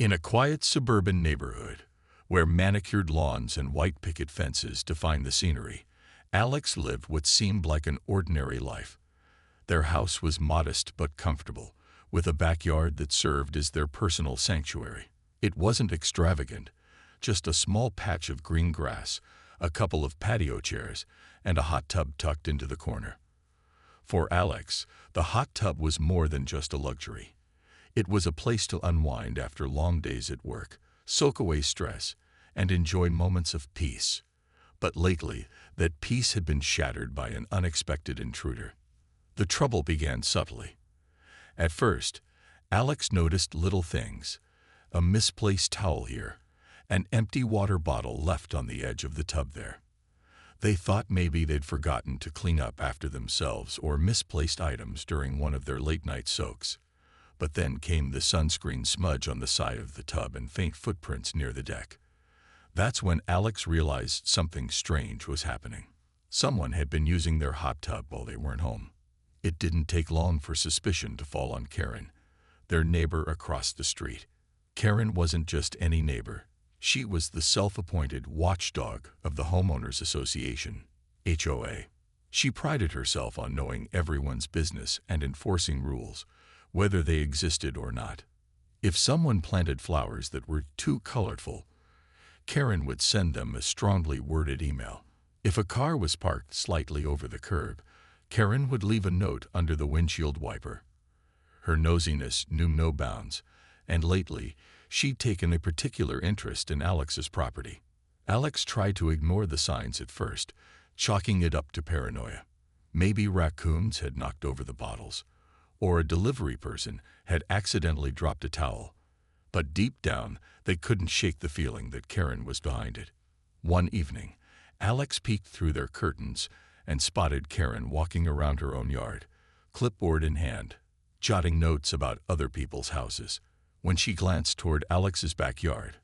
In a quiet suburban neighborhood, where manicured lawns and white picket fences define the scenery, Alex lived what seemed like an ordinary life. Their house was modest but comfortable, with a backyard that served as their personal sanctuary. It wasn't extravagant, just a small patch of green grass, a couple of patio chairs, and a hot tub tucked into the corner. For Alex, the hot tub was more than just a luxury. It was a place to unwind after long days at work, soak away stress, and enjoy moments of peace. But lately, that peace had been shattered by an unexpected intruder. The trouble began subtly. At first, Alex noticed little things: a misplaced towel here, an empty water bottle left on the edge of the tub there. They thought maybe they'd forgotten to clean up after themselves or misplaced items during one of their late-night soaks. But then came the sunscreen smudge on the side of the tub and faint footprints near the deck. That's when Alex realized something strange was happening. Someone had been using their hot tub while they weren't home. It didn't take long for suspicion to fall on Karen, their neighbor across the street. Karen wasn't just any neighbor. She was the self-appointed watchdog of the Homeowners Association, HOA. She prided herself on knowing everyone's business and enforcing rules, whether they existed or not. If someone planted flowers that were too colorful, Karen would send them a strongly worded email. If a car was parked slightly over the curb, Karen would leave a note under the windshield wiper. Her nosiness knew no bounds, and lately, she'd taken a particular interest in Alex's property. Alex tried to ignore the signs at first, chalking it up to paranoia. Maybe raccoons had knocked over the bottles, or a delivery person had accidentally dropped a towel. But deep down, they couldn't shake the feeling that Karen was behind it. One evening, Alex peeked through their curtains and spotted Karen walking around her own yard, clipboard in hand, jotting notes about other people's houses. When she glanced toward Alex's backyard,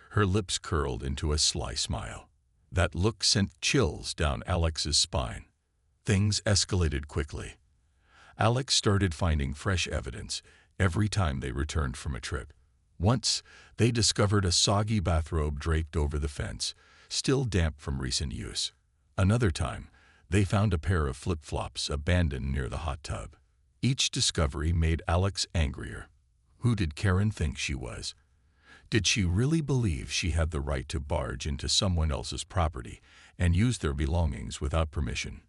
her lips curled into a sly smile. That look sent chills down Alex's spine. Things escalated quickly. Alex started finding fresh evidence every time they returned from a trip. Once, they discovered a soggy bathrobe draped over the fence, still damp from recent use. Another time, they found a pair of flip-flops abandoned near the hot tub. Each discovery made Alex angrier. Who did Karen think she was? Did she really believe she had the right to barge into someone else's property and use their belongings without permission?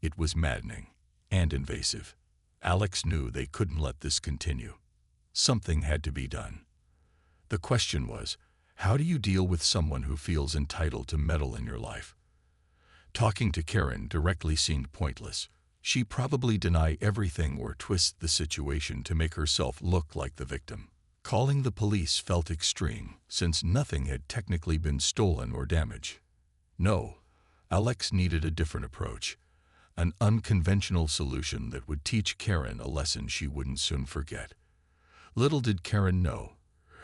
It was maddening and invasive. Alex knew they couldn't let this continue. Something had to be done. The question was, how do you deal with someone who feels entitled to meddle in your life? Talking to Karen directly seemed pointless. She'd probably deny everything or twist the situation to make herself look like the victim. Calling the police felt extreme, since nothing had technically been stolen or damaged. No, Alex needed a different approach, an unconventional solution that would teach Karen a lesson she wouldn't soon forget. Little did Karen know,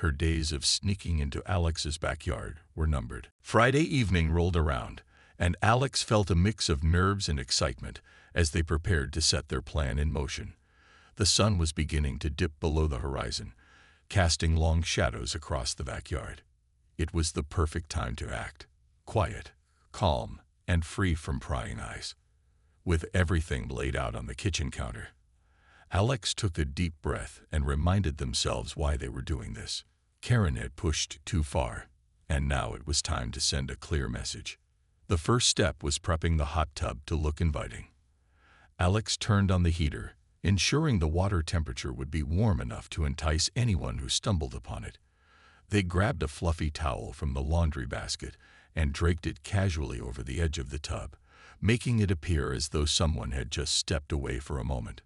her days of sneaking into Alex's backyard were numbered. Friday evening rolled around, and Alex felt a mix of nerves and excitement as they prepared to set their plan in motion. The sun was beginning to dip below the horizon, casting long shadows across the backyard. It was the perfect time to act, quiet, calm, and free from prying eyes. With everything laid out on the kitchen counter, Alex took a deep breath and reminded themselves why they were doing this. Karen had pushed too far, and now it was time to send a clear message. The first step was prepping the hot tub to look inviting. Alex turned on the heater, ensuring the water temperature would be warm enough to entice anyone who stumbled upon it. They grabbed a fluffy towel from the laundry basket and draped it casually over the edge of the tub, making it appear as though someone had just stepped away for a moment.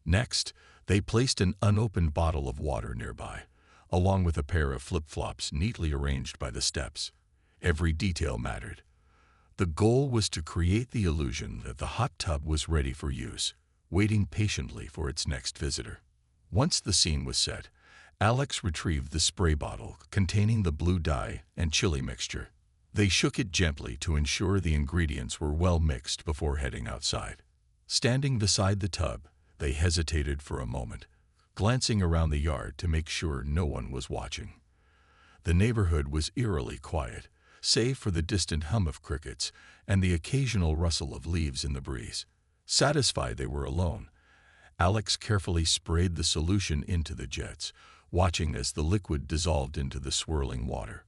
Next, they placed an unopened bottle of water nearby, along with a pair of flip-flops neatly arranged by the steps. Every detail mattered. The goal was to create the illusion that the hot tub was ready for use, waiting patiently for its next visitor. Once the scene was set, Alex retrieved the spray bottle containing the blue dye and chili mixture. They shook it gently to ensure the ingredients were well mixed before heading outside. Standing beside the tub, they hesitated for a moment, glancing around the yard to make sure no one was watching. The neighborhood was eerily quiet, save for the distant hum of crickets and the occasional rustle of leaves in the breeze. Satisfied they were alone, Alex carefully sprayed the solution into the jets, watching as the liquid dissolved into the swirling water.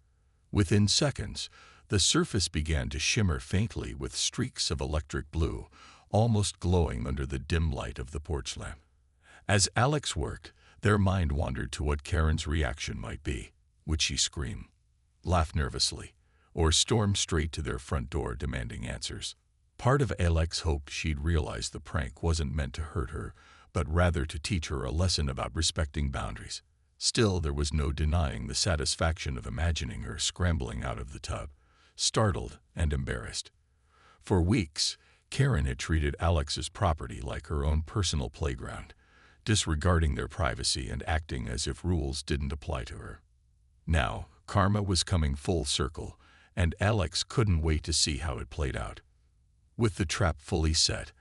Within seconds, the surface began to shimmer faintly with streaks of electric blue, almost glowing under the dim light of the porch lamp. As Alex worked, their mind wandered to what Karen's reaction might be. Would she scream, laugh nervously, or storm straight to their front door demanding answers? Part of Alex hoped she'd realize the prank wasn't meant to hurt her, but rather to teach her a lesson about respecting boundaries. Still, there was no denying the satisfaction of imagining her scrambling out of the tub, startled and embarrassed. For weeks, Karen had treated Alex's property like her own personal playground, disregarding their privacy and acting as if rules didn't apply to her. Now, karma was coming full circle, and Alex couldn't wait to see how it played out. With the trap fully set,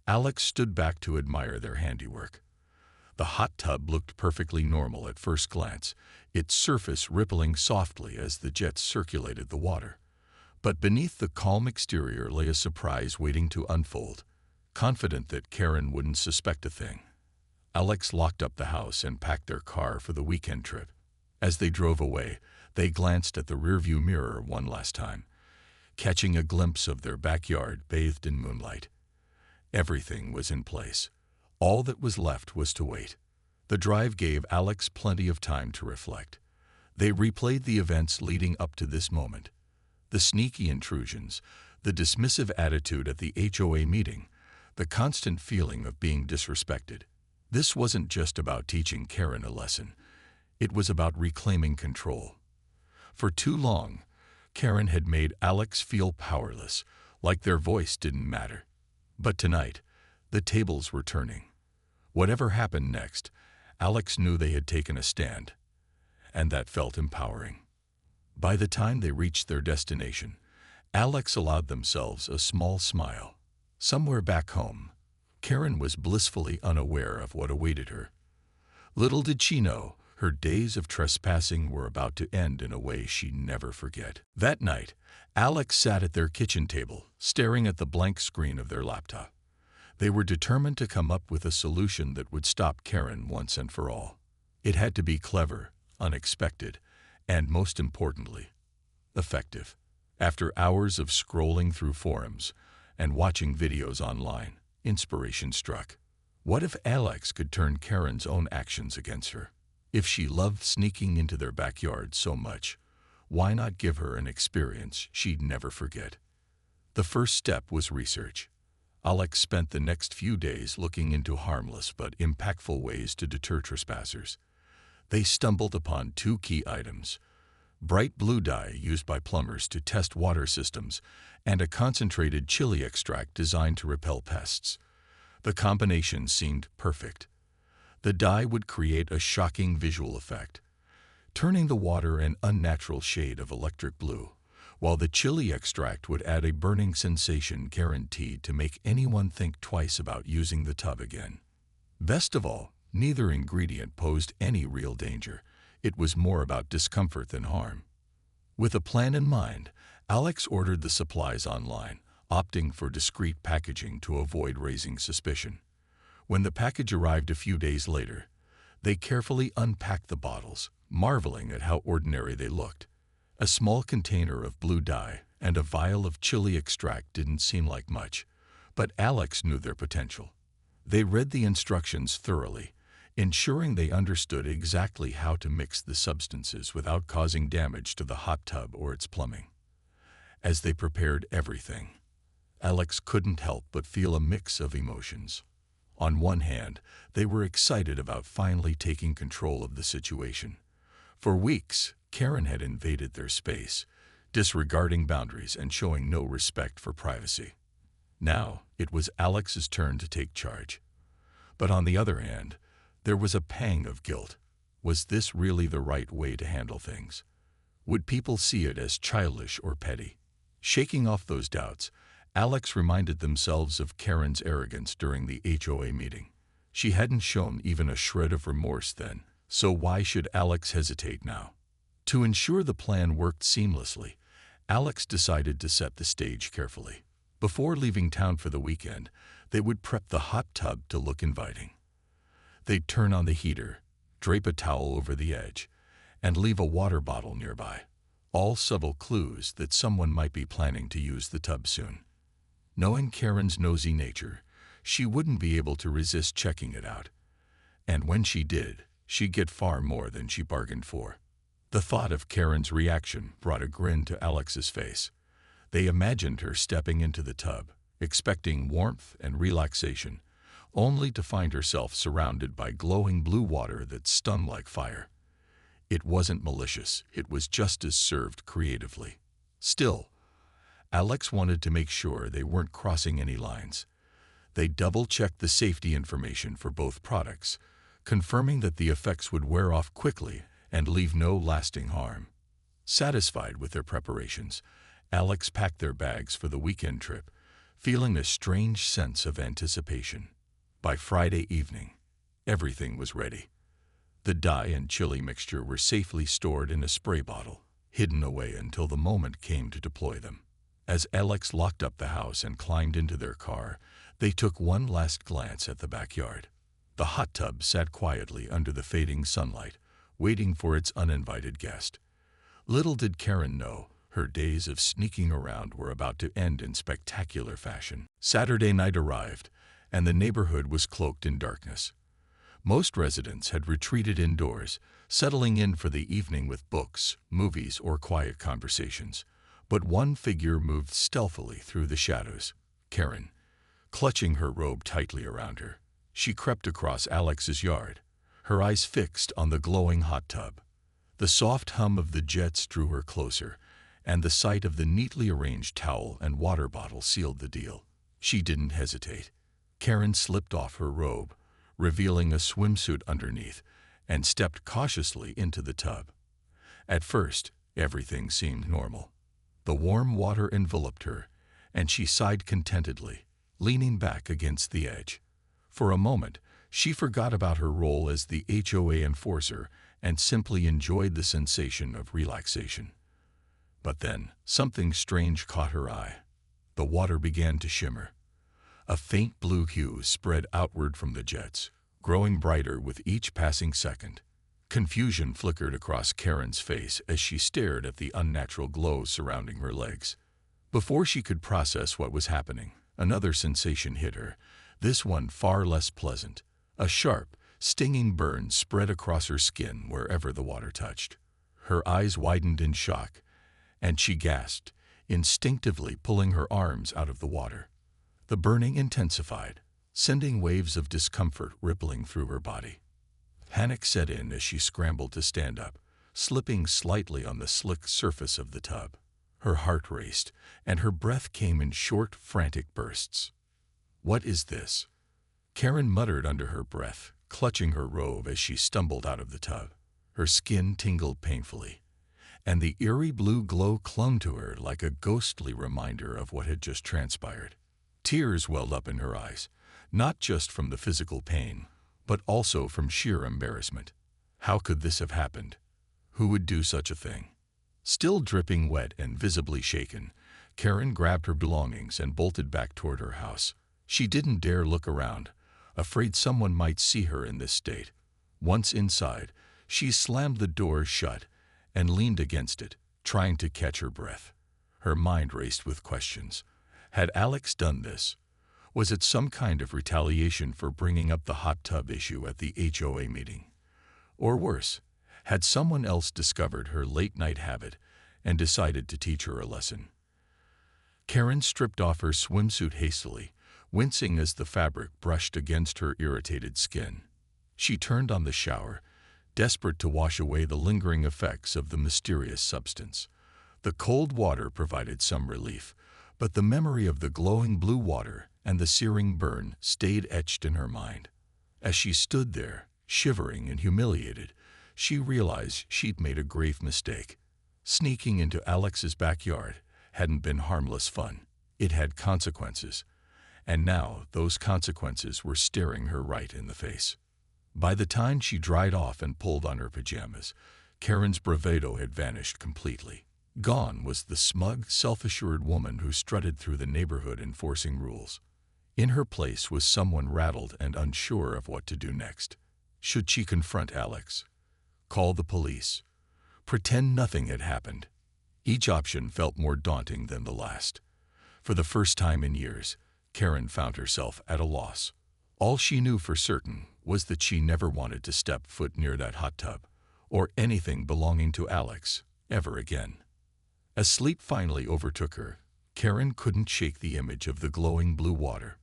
Alex stood back to admire their handiwork. The hot tub looked perfectly normal at first glance, its surface rippling softly as the jets circulated the water. But beneath the calm exterior lay a surprise waiting to unfold. Confident that Karen wouldn't suspect a thing, Alex locked up the house and packed their car for the weekend trip. As they drove away, they glanced at the rearview mirror one last time, catching a glimpse of their backyard bathed in moonlight. Everything was in place. All that was left was to wait. The drive gave Alex plenty of time to reflect. They replayed the events leading up to this moment. The sneaky intrusions, the dismissive attitude at the HOA meeting, the constant feeling of being disrespected. This wasn't just about teaching Karen a lesson. It was about reclaiming control. For too long, Karen had made Alex feel powerless, like their voice didn't matter. But tonight, the tables were turning. Whatever happened next, Alex knew they had taken a stand, and that felt empowering. By the time they reached their destination, Alex allowed themselves a small smile. Somewhere back home, Karen was blissfully unaware of what awaited her. Little did she know, her days of trespassing were about to end in a way she'd never forget. That night, Alex sat at their kitchen table, staring at the blank screen of their laptop. They were determined to come up with a solution that would stop Karen once and for all. It had to be clever, unexpected, and most importantly, effective. After hours of scrolling through forums and watching videos online, inspiration struck. What if Alex could turn Karen's own actions against her? If she loved sneaking into their backyard so much, why not give her an experience she'd never forget? The first step was research. Alex spent the next few days looking into harmless but impactful ways to deter trespassers. They stumbled upon two key items: bright blue dye used by plumbers to test water systems, and a concentrated chili extract designed to repel pests. The combination seemed perfect. The dye would create a shocking visual effect, turning the water an unnatural shade of electric blue, while the chili extract would add a burning sensation guaranteed to make anyone think twice about using the tub again. Best of all, neither ingredient posed any real danger. It was more about discomfort than harm. With a plan in mind, Alex ordered the supplies online, opting for discreet packaging to avoid raising suspicion. When the package arrived a few days later, they carefully unpacked the bottles, marveling at how ordinary they looked. A small container of blue dye and a vial of chili extract didn't seem like much, but Alex knew their potential. They read the instructions thoroughly, ensuring they understood exactly how to mix the substances without causing damage to the hot tub or its plumbing. As they prepared everything, Alex couldn't help but feel a mix of emotions. On one hand, they were excited about finally taking control of the situation. For weeks, Karen had invaded their space, disregarding boundaries and showing no respect for privacy. Now, it was Alex's turn to take charge. But on the other hand, there was a pang of guilt. Was this really the right way to handle things? Would people see it as childish or petty? Shaking off those doubts, Alex reminded themselves of Karen's arrogance during the HOA meeting. She hadn't shown even a shred of remorse then, so why should Alex hesitate now? To ensure the plan worked seamlessly, Alex decided to set the stage carefully. Before leaving town for the weekend, they would prep the hot tub to look inviting. They'd turn on the heater, drape a towel over the edge, and leave a water bottle nearby, all subtle clues that someone might be planning to use the tub soon. Knowing Karen's nosy nature, she wouldn't be able to resist checking it out. And when she did, she'd get far more than she bargained for. The thought of Karen's reaction brought a grin to Alex's face. They imagined her stepping into the tub, expecting warmth and relaxation, only to find herself surrounded by glowing blue water that stung like fire. It wasn't malicious, it was justice served creatively. Still, Alex wanted to make sure they weren't crossing any lines. They double-checked the safety information for both products, confirming that the effects would wear off quickly and leave no lasting harm. Satisfied with their preparations, Alex packed their bags for the weekend trip, feeling a strange sense of anticipation. By Friday evening, everything was ready. The dye and chili mixture were safely stored in a spray bottle, hidden away until the moment came to deploy them. As Alex locked up the house and climbed into their car, they took one last glance at the backyard. The hot tub sat quietly under the fading sunlight, waiting for its uninvited guest. Little did Karen know, her days of sneaking around were about to end in spectacular fashion. Saturday night arrived, and the neighborhood was cloaked in darkness. Most residents had retreated indoors, settling in for the evening with books, movies, or quiet conversations. But one figure moved stealthily through the shadows. Karen, clutching her robe tightly around her, she crept across Alex's yard, her eyes fixed on the glowing hot tub. The soft hum of the jets drew her closer, and the sight of the neatly arranged towel and water bottle sealed the deal. She didn't hesitate. Karen slipped off her robe, revealing a swimsuit underneath, and stepped cautiously into the tub. At first, everything seemed normal. The warm water enveloped her, and she sighed contentedly, leaning back against the edge. For a moment, she forgot about her role as the HOA enforcer and simply enjoyed the sensation of relaxation. But then, something strange caught her eye. The water began to shimmer. A faint blue hue spread outward from the jets, growing brighter with each passing second. Confusion flickered across Karen's face as she stared at the unnatural glow surrounding her legs. Before she could process what was happening, another sensation hit her, this one far less pleasant. A sharp, stinging burn spread across her skin wherever the water touched. Her eyes widened in shock, and she gasped, instinctively pulling her arms out of the water. The burning intensified, sending waves of discomfort rippling through her body. Panic set in as she scrambled to stand up, slipping slightly on the slick surface of the tub. Her heart raced, and her breath came in short, frantic bursts. "What is this?" Karen muttered under her breath, clutching her robe as she stumbled out of the tub. Her skin tingled painfully, and the eerie blue glow clung to her like a ghostly reminder of what had just transpired. Tears welled up in her eyes, not just from the physical pain, but also from sheer embarrassment. How could this have happened? Who would do such a thing? Still dripping wet and visibly shaken, Karen grabbed her belongings and bolted back toward her house. She didn't dare look around, afraid someone might see her in this state. Once inside, she slammed the door shut and leaned against it, trying to catch her breath. Her mind raced with questions. Had Alex done this? Was it some kind of retaliation for bringing up the hot tub issue at the HOA meeting? Or worse, had someone else discovered her late-night habit and decided to teach her a lesson? Karen stripped off her swimsuit hastily, wincing as the fabric brushed against her irritated skin. She turned on the shower, desperate to wash away the lingering effects of the mysterious substance. The cold water provided some relief, but the memory of the glowing blue water and the searing burn stayed etched in her mind. As she stood there, shivering and humiliated, she realized she'd made a grave mistake. Sneaking into Alex's backyard hadn't been harmless fun. It had consequences, and now those consequences were staring her right in the face. By the time she dried off and pulled on her pajamas, Karen's bravado had vanished completely. Gone was the smug, self-assured woman who strutted through the neighborhood enforcing rules. In her place was someone rattled and unsure of what to do next. Should she confront Alex? Call the police? Pretend nothing had happened? Each option felt more daunting than the last. For the first time in years, Karen found herself at a loss. All she knew for certain was that she never wanted to step foot near that hot tub, or anything belonging to Alex, ever again. As sleep finally overtook her, Karen couldn't shake the image of the glowing blue water.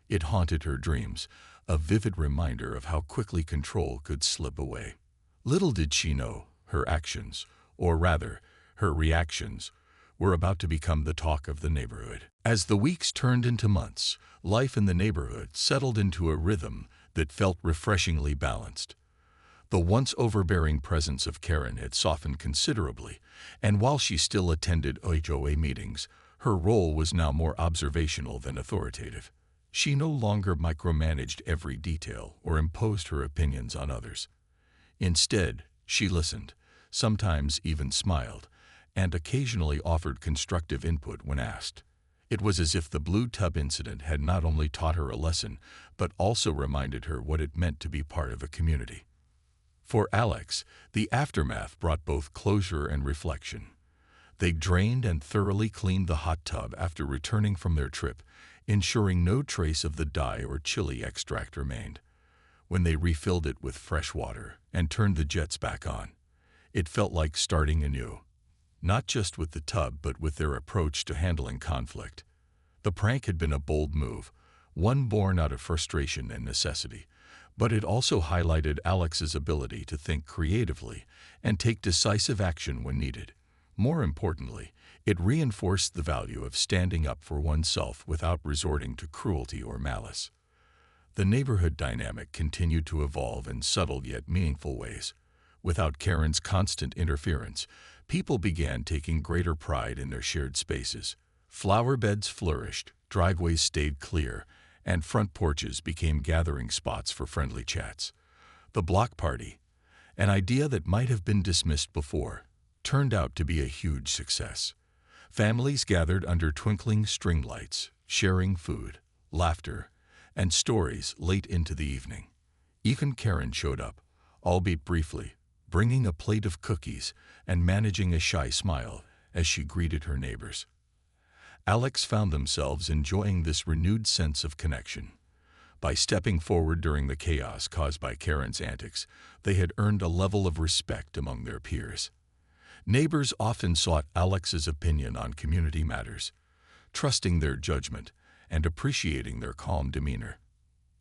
It haunted her dreams, a vivid reminder of how quickly control could slip away. Little did she know, her actions, or rather, her reactions, were about to become the talk of the neighborhood. As the weeks turned into months, life in the neighborhood settled into a rhythm that felt refreshingly balanced. The once overbearing presence of Karen had softened considerably, and while she still attended HOA meetings, her role was now more observational than authoritative. She no longer micromanaged every detail or imposed her opinions on others. Instead, she listened, sometimes even smiled, and occasionally offered constructive input when asked. It was as if the blue tub incident had not only taught her a lesson, but also reminded her what it meant to be part of a community. For Alex, the aftermath brought both closure and reflection. They drained and thoroughly cleaned the hot tub after returning from their trip, ensuring no trace of the dye or chili extract remained. When they refilled it with fresh water and turned the jets back on, it felt like starting anew. Not just with the tub, but with their approach to handling conflict. The prank had been a bold move, one born out of frustration and necessity, but it also highlighted Alex's ability to think creatively and take decisive action when needed. More importantly, it reinforced the value of standing up for oneself without resorting to cruelty or malice. The neighborhood dynamic continued to evolve in subtle yet meaningful ways. Without Karen's constant interference, people began taking greater pride in their shared spaces. Flower beds flourished, driveways stayed clear, and front porches became gathering spots for friendly chats. The block party, an idea that might have been dismissed before, turned out to be a huge success. Families gathered under twinkling string lights, sharing food, laughter, and stories late into the evening. Even Karen showed up, albeit briefly, bringing a plate of cookies and managing a shy smile as she greeted her neighbors. Alex found themselves enjoying this renewed sense of connection. By stepping forward during the chaos caused by Karen's antics, they had earned a level of respect among their peers. Neighbors often sought Alex's opinion on community matters, trusting their judgment and appreciating their calm demeanor.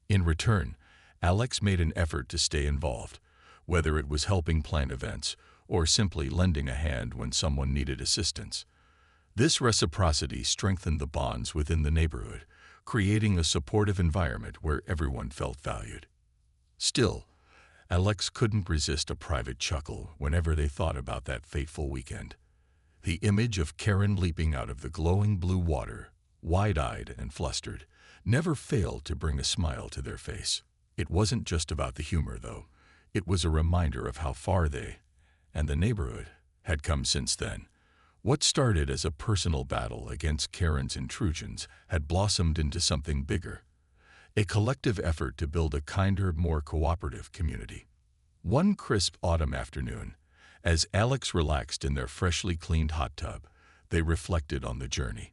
In return, Alex made an effort to stay involved, whether it was helping plan events or simply lending a hand when someone needed assistance. This reciprocity strengthened the bonds within the neighborhood, creating a supportive environment where everyone felt valued. Still, Alex couldn't resist a private chuckle whenever they thought about that fateful weekend. The image of Karen leaping out of the glowing blue water, wide-eyed and flustered, never failed to bring a smile to their face. It wasn't just about the humor, though. It was a reminder of how far they, and the neighborhood, had come since then. What started as a personal battle against Karen's intrusions had blossomed into something bigger, a collective effort to build a kinder, more cooperative community. One crisp autumn afternoon, as Alex relaxed in their freshly cleaned hot tub, they reflected on the journey.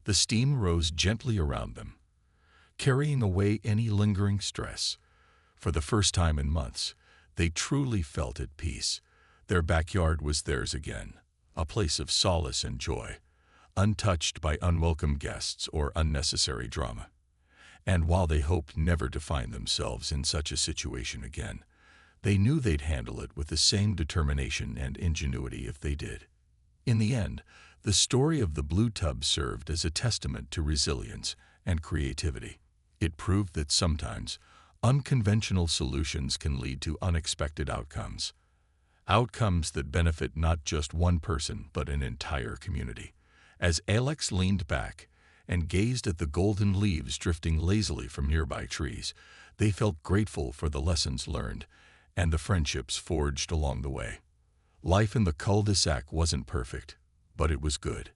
The steam rose gently around them, carrying away any lingering stress. For the first time in months, they truly felt at peace. Their backyard was theirs again, a place of solace and joy, untouched by unwelcome guests or unnecessary drama. And while they hoped never to find themselves in such a situation again, they knew they'd handle it with the same determination and ingenuity if they did. In the end, the story of the blue tub served as a testament to resilience and creativity. It proved that sometimes unconventional solutions can lead to unexpected outcomes. Outcomes that benefit not just one person but an entire community. As Alex leaned back and gazed at the golden leaves drifting lazily from nearby trees, they felt grateful for the lessons learned and the friendships forged along the way. Life in the cul-de-sac wasn't perfect, but it was good,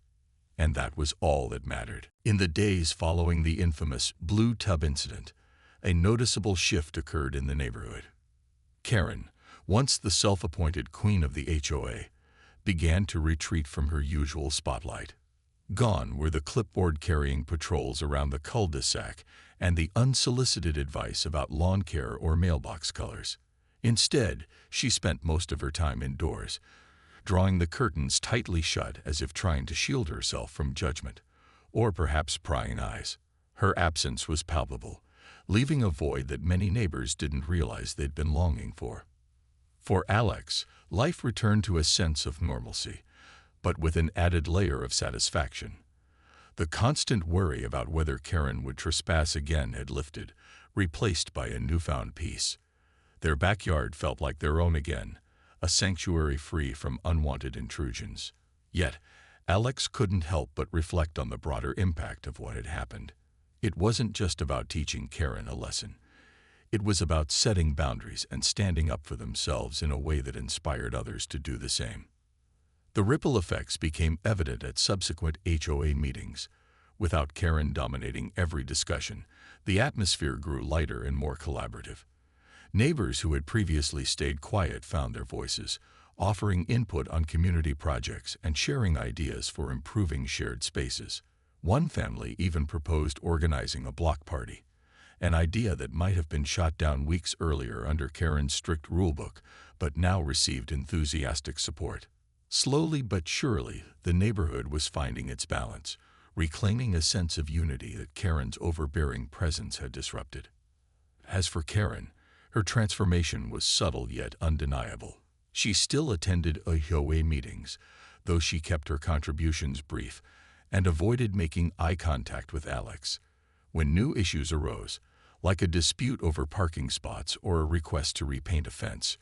and that was all that mattered. In the days following the infamous blue tub incident, a noticeable shift occurred in the neighborhood. Karen, once the self-appointed queen of the HOA, began to retreat from her usual spotlight. Gone were the clipboard-carrying patrols around the cul-de-sac and the unsolicited advice about lawn care or mailbox colors. Instead, she spent most of her time indoors, drawing the curtains tightly shut as if trying to shield herself from judgment, or perhaps prying eyes. Her absence was palpable, leaving a void that many neighbors didn't realize they'd been longing for. For Alex, life returned to a sense of normalcy, but with an added layer of satisfaction. The constant worry about whether Karen would trespass again had lifted, replaced by a newfound peace. Their backyard felt like their own again, a sanctuary free from unwanted intrusions. Yet, Alex couldn't help but reflect on the broader impact of what had happened. It wasn't just about teaching Karen a lesson. It was about setting boundaries and standing up for themselves in a way that inspired others to do the same. The ripple effects became evident at subsequent HOA meetings. Without Karen dominating every discussion, the atmosphere grew lighter and more collaborative. Neighbors who had previously stayed quiet found their voices, offering input on community projects and sharing ideas for improving shared spaces. One family even proposed organizing a block party, an idea that might have been shot down weeks earlier under Karen's strict rulebook, but now received enthusiastic support. Slowly but surely, the neighborhood was finding its balance, reclaiming a sense of unity that Karen's overbearing presence had disrupted. As for Karen, her transformation was subtle yet undeniable. She still attended HOA meetings, though she kept her contributions brief and avoided making eye contact with Alex. When new issues arose, like a dispute over parking spots or a request to repaint a fence,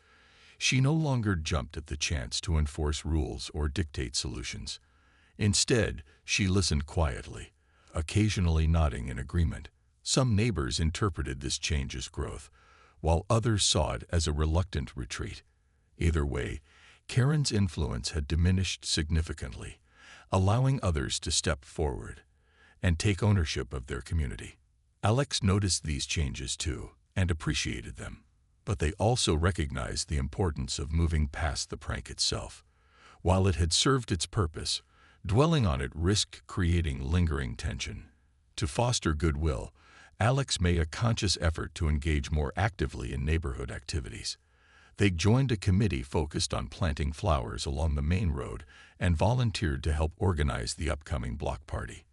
she no longer jumped at the chance to enforce rules or dictate solutions. Instead, she listened quietly, occasionally nodding in agreement. Some neighbors interpreted this change as growth, while others saw it as a reluctant retreat. Either way, Karen's influence had diminished significantly, allowing others to step forward and take ownership of their community. Alex noticed these changes too and appreciated them, but they also recognized the importance of moving past the prank itself. While it had served its purpose, dwelling on it risked creating lingering tension. To foster goodwill, Alex made a conscious effort to engage more actively in neighborhood activities. They joined a committee focused on planting flowers along the main road and volunteered to help organize the upcoming block party.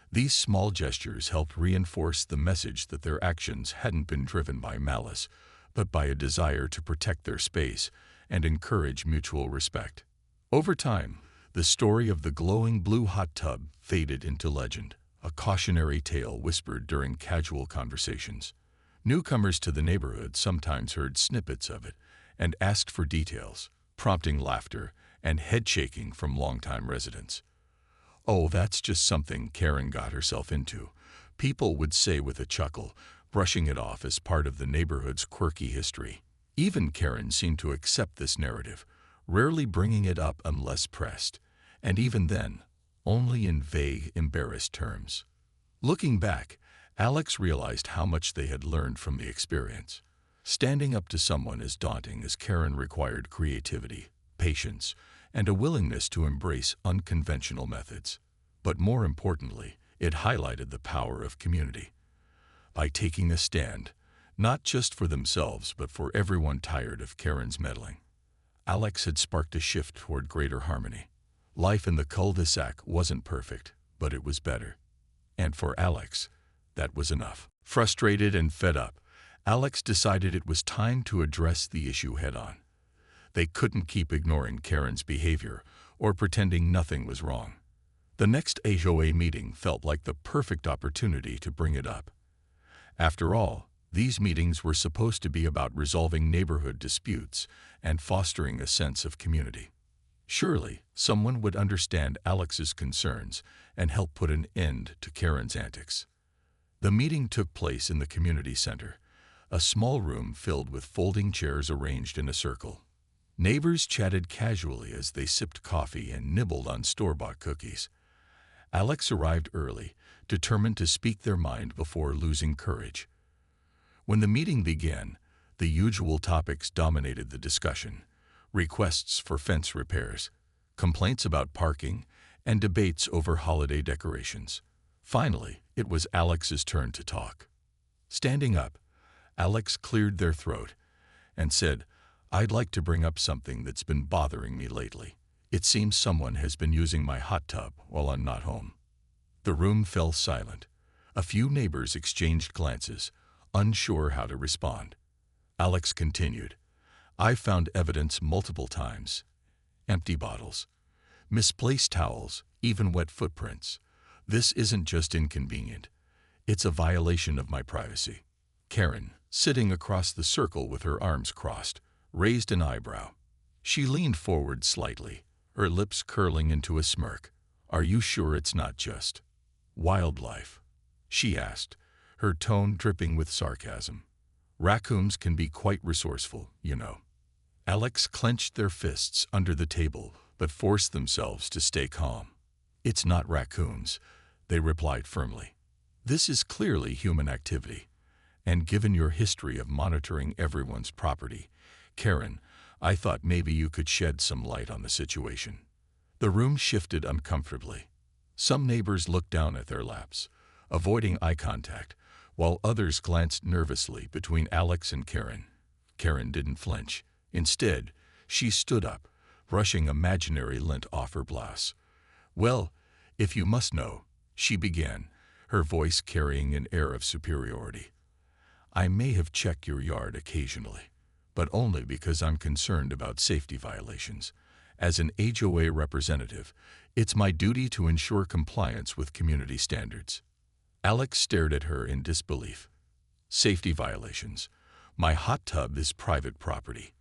These small gestures helped reinforce the message that their actions hadn't been driven by malice, but by a desire to protect their space and encourage mutual respect. Over time, the story of the glowing blue hot tub faded into legend, a cautionary tale whispered during casual conversations. Newcomers to the neighborhood sometimes heard snippets of it and asked for details, prompting laughter and head-shaking from longtime residents. "Oh, that's just something Karen got herself into," people would say with a chuckle, brushing it off as part of the neighborhood's quirky history. Even Karen seemed to accept this narrative, rarely bringing it up unless pressed, and even then, only in vague, embarrassed terms. Looking back, Alex realized how much they had learned from the experience. Standing up to someone as daunting as Karen required creativity, patience, and a willingness to embrace unconventional methods. But more importantly, it highlighted the power of community. By taking a stand, not just for themselves but for everyone tired of Karen's meddling, Alex had sparked a shift toward greater harmony. Life in the cul-de-sac wasn't perfect, but it was better. And for Alex, that was enough. Frustrated and fed up, Alex decided it was time to address the issue head-on. They couldn't keep ignoring Karen's behavior or pretending nothing was wrong. The next HOA meeting felt like the perfect opportunity to bring it up. After all, these meetings were supposed to be about resolving neighborhood disputes and fostering a sense of community. Surely, someone would understand Alex's concerns and help put an end to Karen's antics. The meeting took place in the community center, a small room filled with folding chairs arranged in a circle. Neighbors chatted casually as they sipped coffee and nibbled on store-bought cookies. Alex arrived early, determined to speak their mind before losing courage. When the meeting began, the usual topics dominated the discussion: requests for fence repairs, complaints about parking, and debates over holiday decorations. Finally, it was Alex's turn to talk. Standing up, Alex cleared their throat and said, "I'd like to bring up something that's been bothering me lately. It seems someone has been using my hot tub while I'm not home." The room fell silent. A few neighbors exchanged glances, unsure how to respond. Alex continued, "I found evidence multiple times. Empty bottles, misplaced towels, even wet footprints. This isn't just inconvenient. It's a violation of my privacy." Karen, sitting across the circle with her arms crossed, raised an eyebrow. She leaned forward slightly, her lips curling into a smirk. "Are you sure it's not just wildlife?" she asked, her tone dripping with sarcasm. "Raccoons can be quite resourceful, you know." Alex clenched their fists under the table, but forced themselves to stay calm. "It's not raccoons," they replied firmly. "This is clearly human activity. And given your history of monitoring everyone's property, Karen, I thought maybe you could shed some light on the situation." The room shifted uncomfortably. Some neighbors looked down at their laps, avoiding eye contact, while others glanced nervously between Alex and Karen. Karen didn't flinch. Instead, she stood up, brushing imaginary lint off her blouse. "Well, if you must know," she began, her voice carrying an air of superiority, "I may have checked your yard occasionally, but only because I'm concerned about safety violations. As an HOA representative, it's my duty to ensure compliance with community standards." Alex stared at her in disbelief. "Safety violations? My hot tub is private property.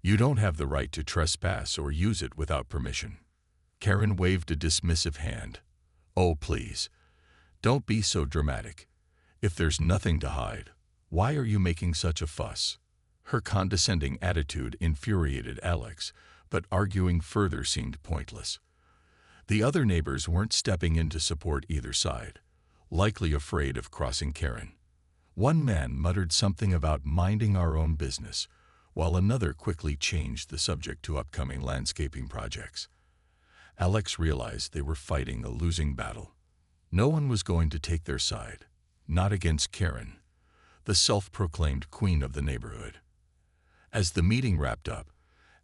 You don't have the right to trespass or use it without permission." Karen waved a dismissive hand. "Oh, please, don't be so dramatic. If there's nothing to hide, why are you making such a fuss?" Her condescending attitude infuriated Alex, but arguing further seemed pointless. The other neighbors weren't stepping in to support either side, likely afraid of crossing Karen. One man muttered something about minding our own business, while another quickly changed the subject to upcoming landscaping projects. Alex realized they were fighting a losing battle. No one was going to take their side, not against Karen, the self-proclaimed queen of the neighborhood. As the meeting wrapped up,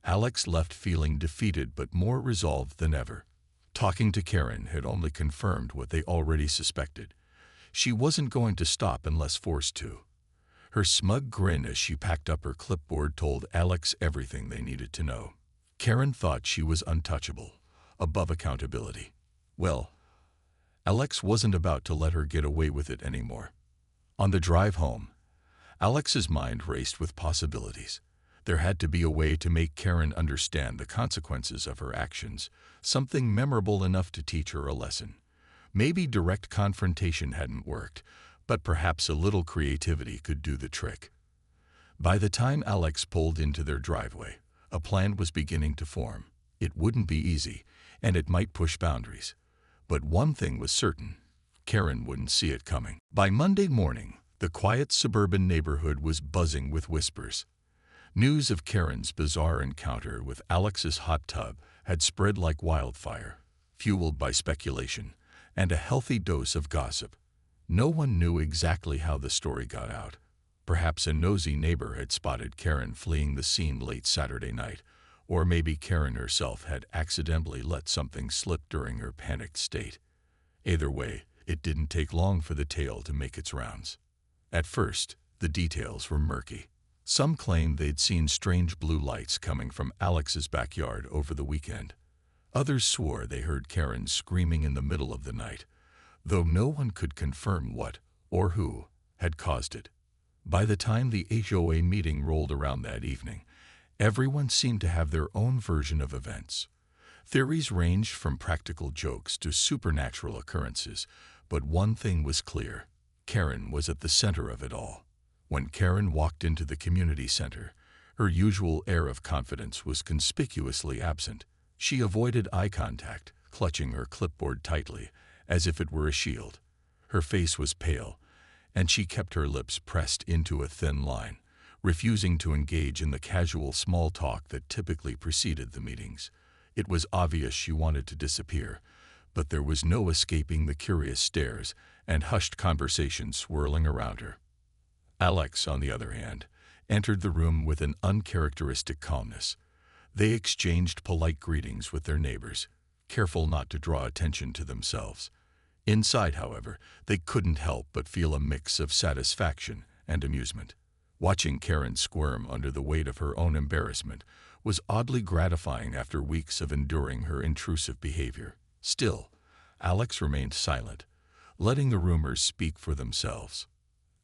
Alex left feeling defeated but more resolved than ever. Talking to Karen had only confirmed what they already suspected. She wasn't going to stop unless forced to. Her smug grin as she packed up her clipboard told Alex everything they needed to know. Karen thought she was untouchable, above accountability. Well, Alex wasn't about to let her get away with it anymore. On the drive home, Alex's mind raced with possibilities. There had to be a way to make Karen understand the consequences of her actions, something memorable enough to teach her a lesson. Maybe direct confrontation hadn't worked, but perhaps a little creativity could do the trick. By the time Alex pulled into their driveway, a plan was beginning to form. It wouldn't be easy, and it might push boundaries. But one thing was certain: Karen wouldn't see it coming. By Monday morning, the quiet suburban neighborhood was buzzing with whispers. News of Karen's bizarre encounter with Alex's hot tub had spread like wildfire, fueled by speculation and a healthy dose of gossip. No one knew exactly how the story got out. Perhaps a nosy neighbor had spotted Karen fleeing the scene late Saturday night, or maybe Karen herself had accidentally let something slip during her panicked state. Either way, it didn't take long for the tale to make its rounds. At first, the details were murky. Some claimed they'd seen strange blue lights coming from Alex's backyard over the weekend. Others swore they heard Karen screaming in the middle of the night, though no one could confirm what or who had caused it. By the time the HOA meeting rolled around that evening, everyone seemed to have their own version of events. Theories ranged from practical jokes to supernatural occurrences, but one thing was clear: Karen was at the center of it all. When Karen walked into the community center, Her usual air of confidence was conspicuously absent. She avoided eye contact, clutching her clipboard tightly, as if it were a shield. Her face was pale, and she kept her lips pressed into a thin line, refusing to engage in the casual small talk that typically preceded the meetings. It was obvious she wanted to disappear, but there was no escaping the curious stares and hushed conversations swirling around her. Alex, on the other hand, entered the room with an uncharacteristic calmness. They exchanged polite greetings with their neighbors, careful not to draw attention to themselves. Inside, however, they couldn't help but feel a mix of satisfaction and amusement. Watching Karen squirm under the weight of her own embarrassment was oddly gratifying after weeks of enduring her intrusive behavior. Still, Alex remained silent, letting the rumors speak for themselves.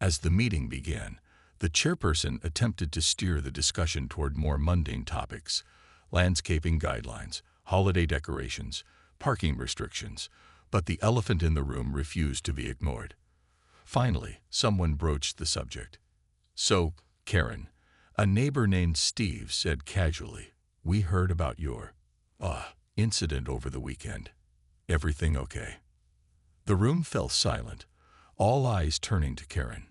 As the meeting began, the chairperson attempted to steer the discussion toward more mundane topics: landscaping guidelines, holiday decorations, parking restrictions, but the elephant in the room refused to be ignored. Finally, someone broached the subject. "So, Karen," a neighbor named Steve said casually, "we heard about your incident over the weekend. Everything okay?" The room fell silent, all eyes turning to Karen.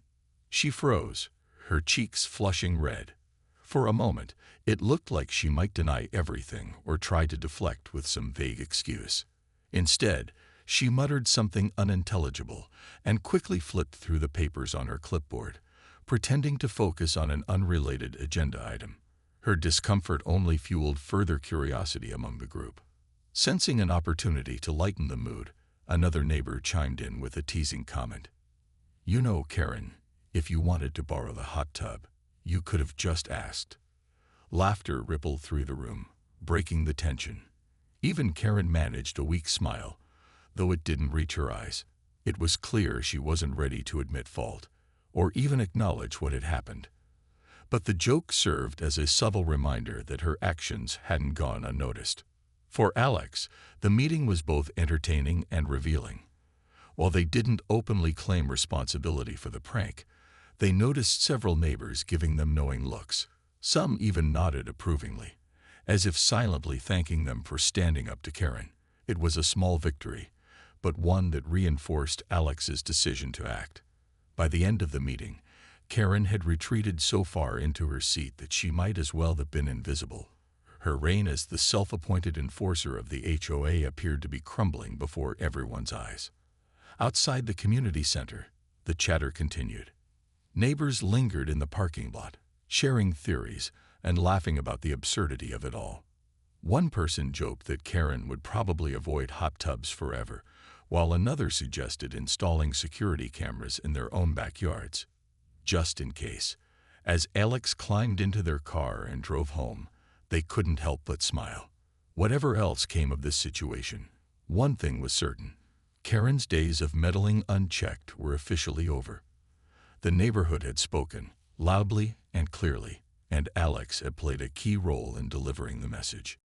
She froze, her cheeks flushing red. For a moment, it looked like she might deny everything or try to deflect with some vague excuse. Instead, she muttered something unintelligible and quickly flipped through the papers on her clipboard, pretending to focus on an unrelated agenda item. Her discomfort only fueled further curiosity among the group. Sensing an opportunity to lighten the mood, another neighbor chimed in with a teasing comment. "You know, Karen, if you wanted to borrow the hot tub, you could have just asked." Laughter rippled through the room, breaking the tension. Even Karen managed a weak smile, though it didn't reach her eyes. It was clear she wasn't ready to admit fault, or even acknowledge what had happened. But the joke served as a subtle reminder that her actions hadn't gone unnoticed. For Alex, the meeting was both entertaining and revealing. While they didn't openly claim responsibility for the prank, they noticed several neighbors giving them knowing looks. Some even nodded approvingly, as if silently thanking them for standing up to Karen. It was a small victory, but one that reinforced Alex's decision to act. By the end of the meeting, Karen had retreated so far into her seat that she might as well have been invisible. Her reign as the self-appointed enforcer of the HOA appeared to be crumbling before everyone's eyes. Outside the community center, the chatter continued. Neighbors lingered in the parking lot, sharing theories and laughing about the absurdity of it all. One person joked that Karen would probably avoid hot tubs forever, while another suggested installing security cameras in their own backyards, just in case. As Alex climbed into their car and drove home, they couldn't help but smile. Whatever else came of this situation, one thing was certain: Karen's days of meddling unchecked were officially over. The neighborhood had spoken, loudly and clearly, and Alex had played a key role in delivering the message.